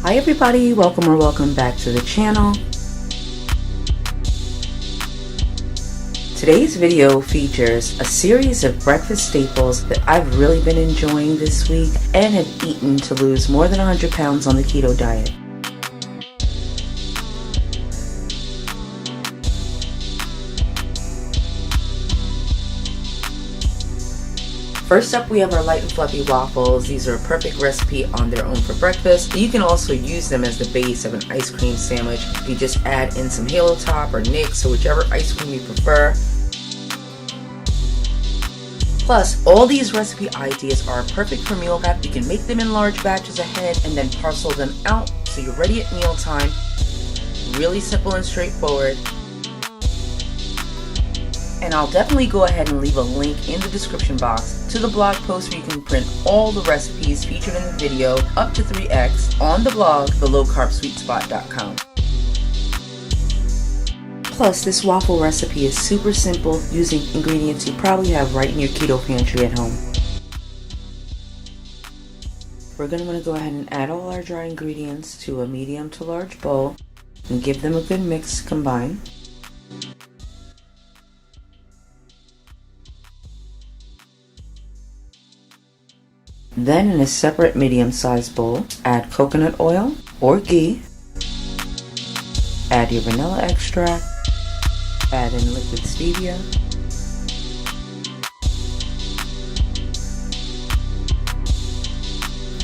Hi everybody, welcome back to the channel. Today's video features a series of breakfast staples that I've really been enjoying this week and have eaten to lose more than 100 pounds on the keto diet. First up, we have our light and fluffy waffles. These are a perfect recipe on their own for breakfast. You can also use them as the base of an ice cream sandwich. You just add in some Halo Top or Nix or whichever ice cream you prefer. Plus, all these recipe ideas are perfect for meal prep. You can make them in large batches ahead and then parcel them out so you're ready at mealtime. Really simple and straightforward. And I'll definitely go ahead and leave a link in the description box to the blog post where you can print all the recipes featured in the video up to 3x on the blog, thelowcarbsweetspot.com. Plus, this waffle recipe is super simple using ingredients you probably have right in your keto pantry at home. We're going to want to go ahead and add all our dry ingredients to a medium to large bowl and give them a good mix combine. Then in a separate medium-sized bowl, add coconut oil or ghee, add your vanilla extract, add in liquid stevia,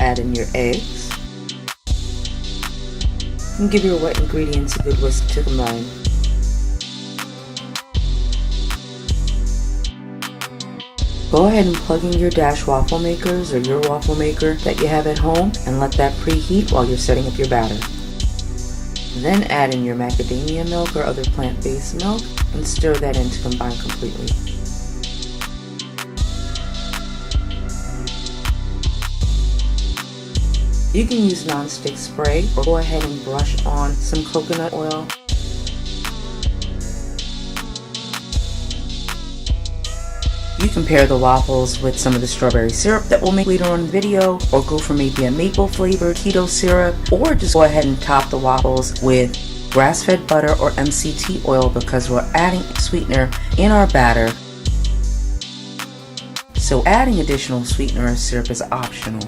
add in your eggs, and give your wet ingredients a good whisk to combine. Go ahead and plug in your Dash waffle makers or your waffle maker that you have at home and let that preheat while you're setting up your batter. Then add in your macadamia milk or other plant-based milk and stir that in to combine completely. You can use non-stick spray or go ahead and brush on some coconut oil. You can pair the waffles with some of the strawberry syrup that we'll make later on in the video, or go for maybe a maple flavored keto syrup, or just go ahead and top the waffles with grass-fed butter or MCT oil because we're adding sweetener in our batter. So adding additional sweetener or syrup is optional.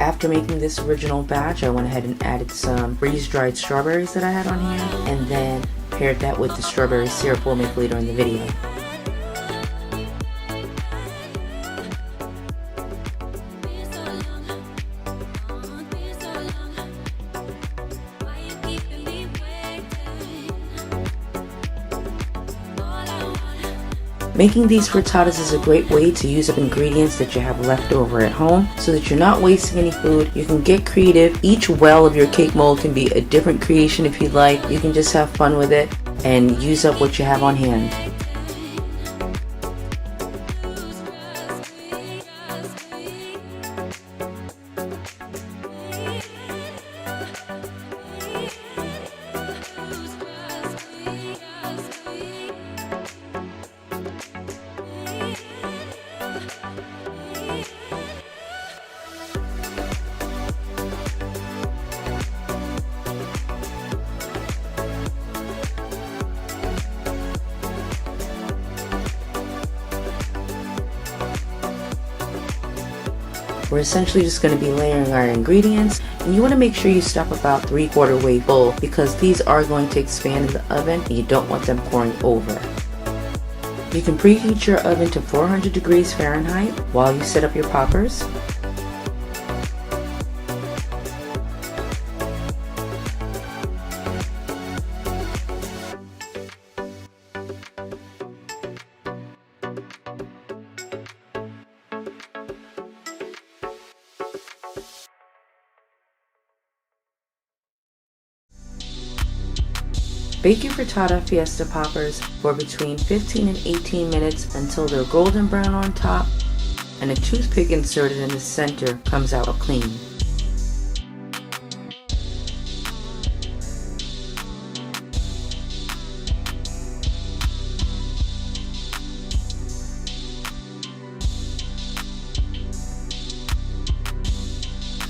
After making this original batch, I went ahead and added some freeze-dried strawberries that I had on hand, and then paired that with the strawberry syrup we'll make later in the video. Making these frittatas is a great way to use up ingredients that you have left over at home so that you're not wasting any food. You can get creative. Each well of your cake mold can be a different creation if you'd like. You can just have fun with it and use up what you have on hand. We're essentially just going to be layering our ingredients, and you want to make sure you stop about 3/4 way full because these are going to expand in the oven and you don't want them pouring over. You can preheat your oven to 400 degrees Fahrenheit while you set up your poppers. Bake your frittata fiesta poppers for between 15 and 18 minutes until they're golden brown on top and a toothpick inserted in the center comes out clean.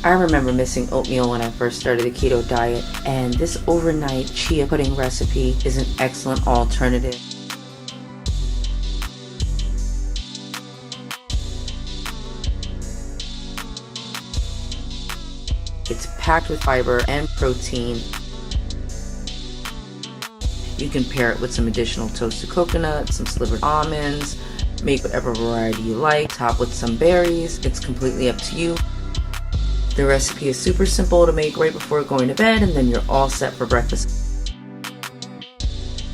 I remember missing oatmeal when I first started the keto diet, and this overnight chia pudding recipe is an excellent alternative. It's packed with fiber and protein. You can pair it with some additional toasted coconuts, some slivered almonds, make whatever variety you like, top with some berries. It's completely up to you. The recipe is super simple to make right before going to bed, and then you're all set for breakfast.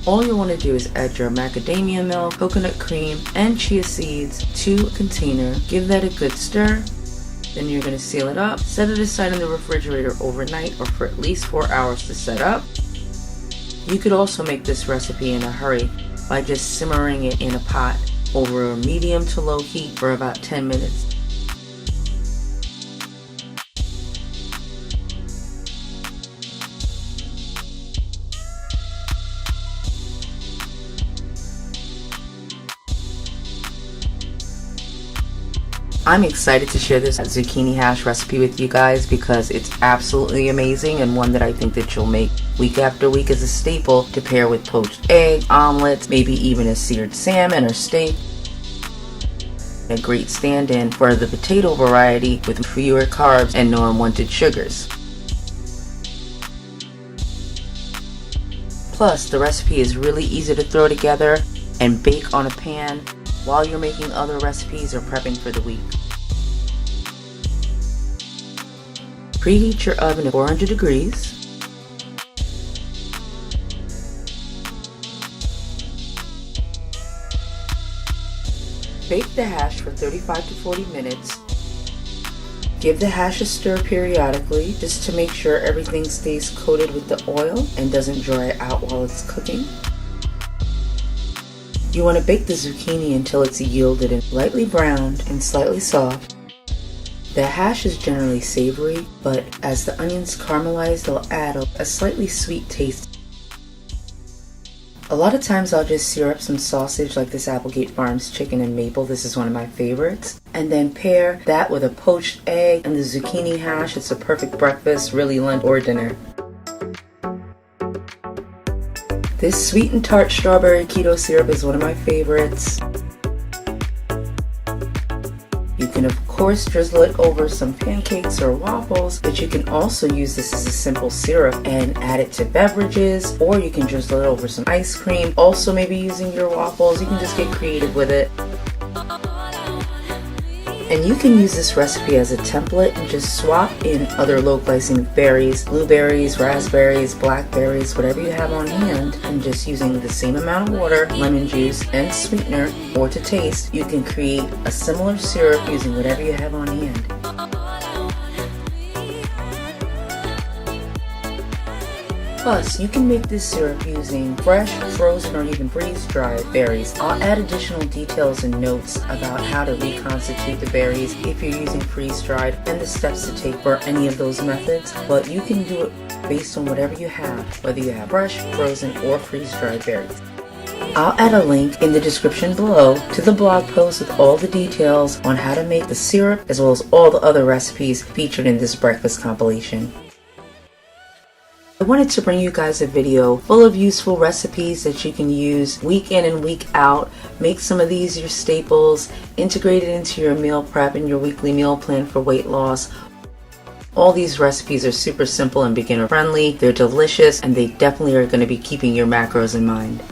All you want to do is add your macadamia milk, coconut cream, and chia seeds to a container. Give that a good stir. Then you're going to seal it up. Set it aside in the refrigerator overnight or for at least 4 hours to set up. You could also make this recipe in a hurry by just simmering it in a pot over a medium to low heat for about 10 minutes. I'm excited to share this zucchini hash recipe with you guys because it's absolutely amazing and one that I think that you'll make week after week as a staple to pair with poached egg, omelets, maybe even a seared salmon or steak. A great stand-in for the potato variety with fewer carbs and no unwanted sugars. Plus, the recipe is really easy to throw together and bake on a pan while you're making other recipes or prepping for the week. Preheat your oven to 400 degrees. Bake the hash for 35 to 40 minutes. Give the hash a stir periodically just to make sure everything stays coated with the oil and doesn't dry out while it's cooking. You want to bake the zucchini until it's yielded and lightly browned and slightly soft. The hash is generally savory, but as the onions caramelize, they'll add a slightly sweet taste. A lot of times I'll just sear up some sausage like this Applegate Farms chicken and maple. This is one of my favorites. And then pair that with a poached egg and the zucchini hash. It's a perfect breakfast, really lunch or dinner. This sweet and tart strawberry keto syrup is one of my favorites. You can of course drizzle it over some pancakes or waffles, but you can also use this as a simple syrup and add it to beverages, or you can drizzle it over some ice cream. Also maybe using your waffles, you can just get creative with it. And you can use this recipe as a template and just swap in other low glycemic berries, blueberries, raspberries, blackberries, whatever you have on hand, and just using the same amount of water, lemon juice, and sweetener, or to taste, you can create a similar syrup using whatever you have on hand. Plus, you can make this syrup using fresh, frozen, or even freeze-dried berries. I'll add additional details and notes about how to reconstitute the berries if you're using freeze-dried and the steps to take for any of those methods, but you can do it based on whatever you have, whether you have fresh, frozen, or freeze-dried berries. I'll add a link in the description below to the blog post with all the details on how to make the syrup as well as all the other recipes featured in this breakfast compilation. I wanted to bring you guys a video full of useful recipes that you can use week in and week out. Make some of these your staples, integrate it into your meal prep and your weekly meal plan for weight loss. All these recipes are super simple and beginner friendly. They're delicious and they definitely are going to be keeping your macros in mind.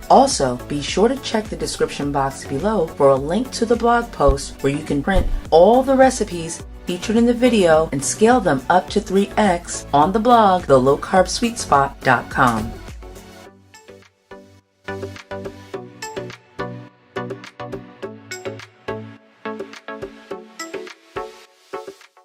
Also, be sure to check the description box below for a link to the blog post where you can print all the recipes featured in the video and scale them up to 3x on the blog, thelowcarbsweetspot.com.